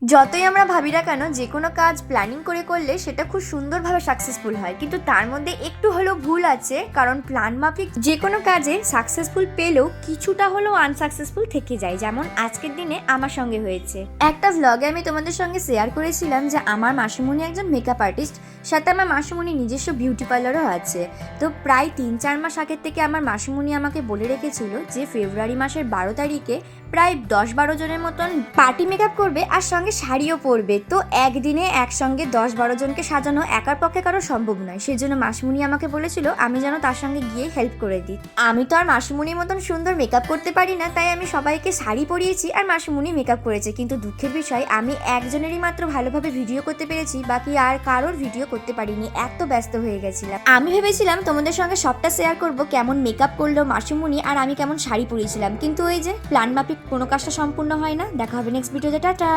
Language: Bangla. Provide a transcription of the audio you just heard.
যতই আমরা ভাবি না কেন যে কোনো কাজ প্ল্যানিং করে করলে সেটা খুব সুন্দরভাবে সাকসেসফুল হয়, কিন্তু তার মধ্যে একটু হলেও ভুল আছে। কারণ প্ল্যান মাফিক যে কোনো কাজে সাকসেসফুল পেলেও কিছুটা হলেও আনসাকসেসফুল থেকে যায়, যেমন আজকের দিনে আমার সঙ্গে হয়েছে। একটা ভ্লগে আমি তোমাদের সঙ্গে শেয়ার করেছিলাম যে আমার মাসিমণি একজন মেকআপ আর্টিস্ট, সাথে আমার মাসিমণি নিজস্ব বিউটি পার্লারও আছে। তো প্রায় 3-4 মাস আগের থেকে আমার মাসিমণি আমাকে বলে রেখেছিল যে ফেব্রুয়ারি মাসের 12 তারিখে প্রায় 10-12 জনের মতন পার্টি মেকআপ করবে আর সঙ্গে শাড়িও পরবে। তো একদিনে একসঙ্গে 10-12 জনকে সাজানো একার পক্ষে কারো সম্ভব নয়, সেই জন্য মাসিমণি আমাকে বলেছিল আমি যেন তার সঙ্গে গিয়ে হেল্প করে দিই। আমি তো আর মাসিমণির মতন সুন্দর মেকআপ করতে পারি না, তাই আমি সবাইকে শাড়ি পরিয়েছি আর মাসিমণি মেকআপ করেছে। কিন্তু দুঃখের বিষয় আমি একজনেরই মাত্র ভালোভাবে ভিডিও করতে পেরেছি, বাকি আর কারোর ভিডিও করতে পারিনি, এত ব্যস্ত হয়ে গেছিলাম। আমি ভেবেছিলাম তোমাদের সঙ্গে সবটা শেয়ার করব, কেমন মেকআপ করলো মাসিমণি আর আমি কেমন শাড়ি পরিয়েছিলাম, কিন্তু ওই যে প্ল্যান মাফিক কোনো কাজটা সম্পূর্ণ হয় না। দেখা হবে নেক্সট ভিডিওতে, টাটা।